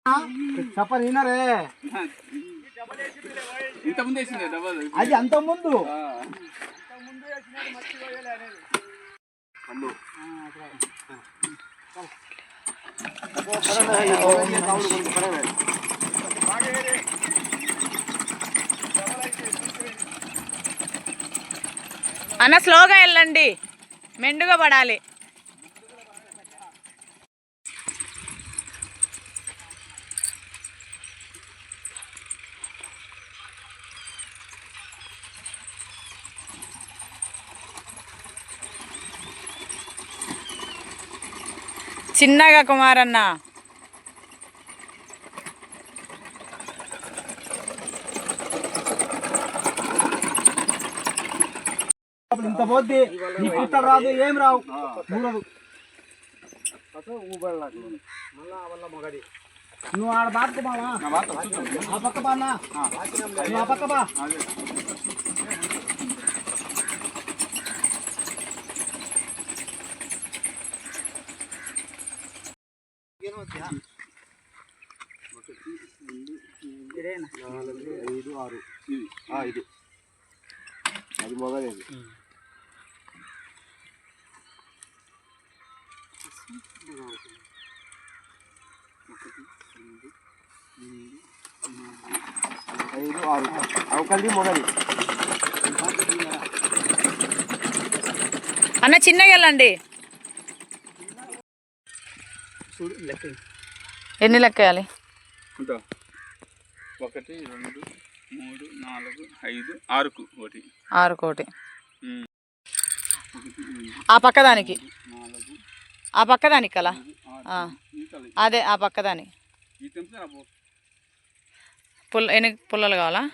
చెప్పరు వినరే అది అంత ముందు అన్న స్లోగా వెళ్ళండి, మెండుగా పడాలి. చిన్నగా కుమారన్న ఇంత పోద్ది రాదు ఏం రావు నువ్వు ఆడ బాగా బావా ఆ పక్క బాన్నా నువ్వు ఆ పక్క బా ఐదు ఆరు ఐదు అది మొదలైంది. ఐదు ఆరు అవకల్ది మొదలు అన్న చిన్నగా వెళ్ళండి. ఎన్ని లెక్క వేయాలి? 1 2 3 4 5 6 ఒకటి 6 కోటి. ఆ పక్కదానికి ఆ పక్కదానికి అలా అదే ఆ పక్కదాని ఎన్ని పుల్లలు కావాలా?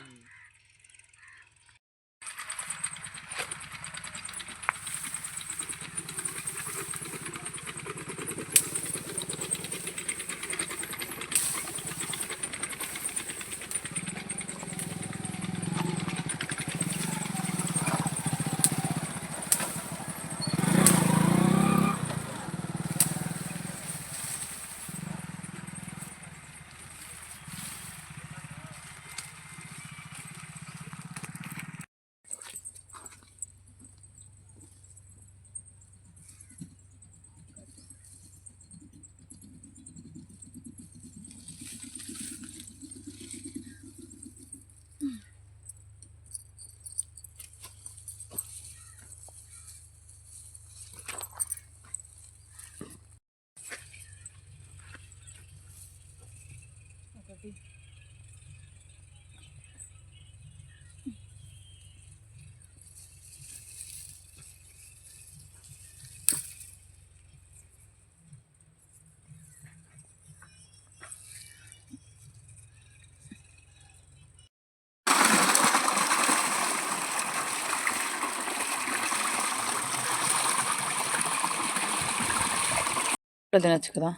తినచ్చు కదా.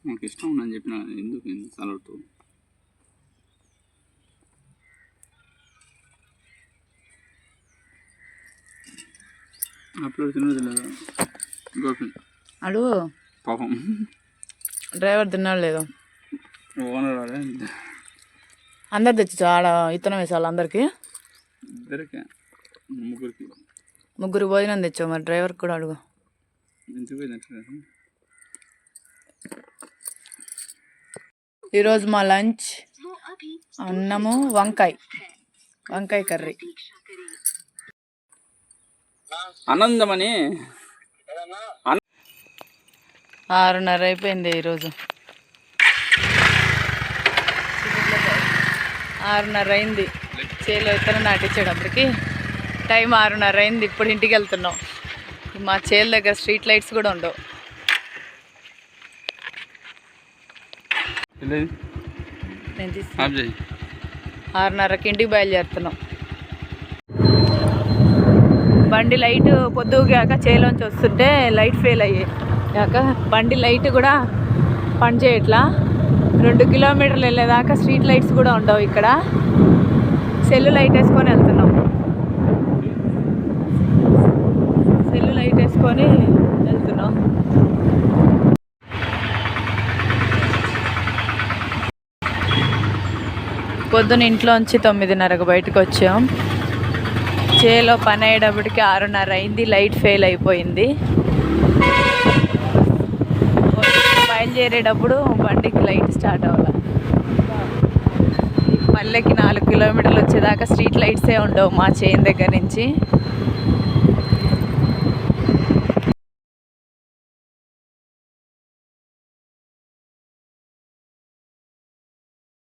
నాకు ఇష్టం ఉందని చెప్పిన ఎందుకు సలవుతూ అప్పుడు తినలేదు అడు పాపం డ్రైవర్ తిన్నాడు లేదు. ఓనర్ అందరు తెచ్చు ఆడ ఇత్తనం వేసాలి అందరికి. ఇద్దరికి ముగ్గురు భోజనం తెచ్చావు, మరి డ్రైవర్కి కూడా అడుగు. ఈరోజు మా లంచ్ అన్నము వంకాయ కర్రీ. ఆనందమని 6:30 అయిపోయింది ఈరోజు. 6:30 అయింది. చేలో ఇతర నాటించేటప్పటికి టైం 6:30 అయింది. ఇప్పుడు ఇంటికి వెళ్తున్నాం. మా చేల దగ్గర స్ట్రీట్ లైట్స్ కూడా ఉండవు. 6:30కి ఇంటికి బయలుదేరుతున్నాం. బండి లైట్ పొద్దుగాక చేలోంచి వస్తుంటే లైట్ ఫెయిల్ అయ్యాక బండి లైట్ కూడా పనిచేయట్లా. 2 కిలోమీటర్లు వెళ్ళేదాకా స్ట్రీట్ లైట్స్ కూడా ఉండవు ఇక్కడ. సెల్లు లైట్ వేసుకొని వెళ్తున్నాం. సెల్లు లైట్ వేసుకొని వెళ్తున్నాం. పొద్దున ఇంట్లోంచి 9:30కు బయటకు వచ్చాం. చేలో పని అయ్యేటప్పటికి 6:30 అయింది. లైట్ ఫెయిల్ అయిపోయింది. బయలుదేరేటప్పుడు బండికి లైట్ స్టార్ట్ అవ్వాలి. పల్లెకి 4 కిలోమీటర్లు వచ్చేదాకా స్ట్రీట్ లైట్సే ఉండవు మా చేను దగ్గర నుంచి.